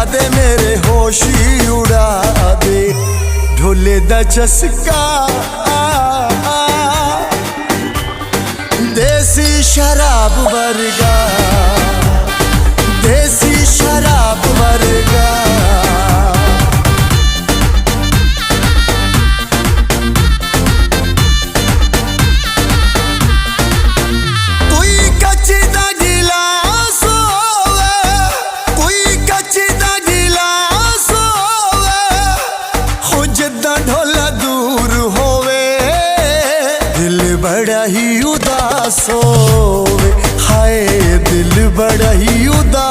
दे मेरे होश ही उड़ा दे। ढोले दा चस्का देसी शराब वर्गा, देसी शराब वर्गा। ढोला दूर होवे दिल बड़ा ही उदास होवे, हाय दिल बड़ा ही उदास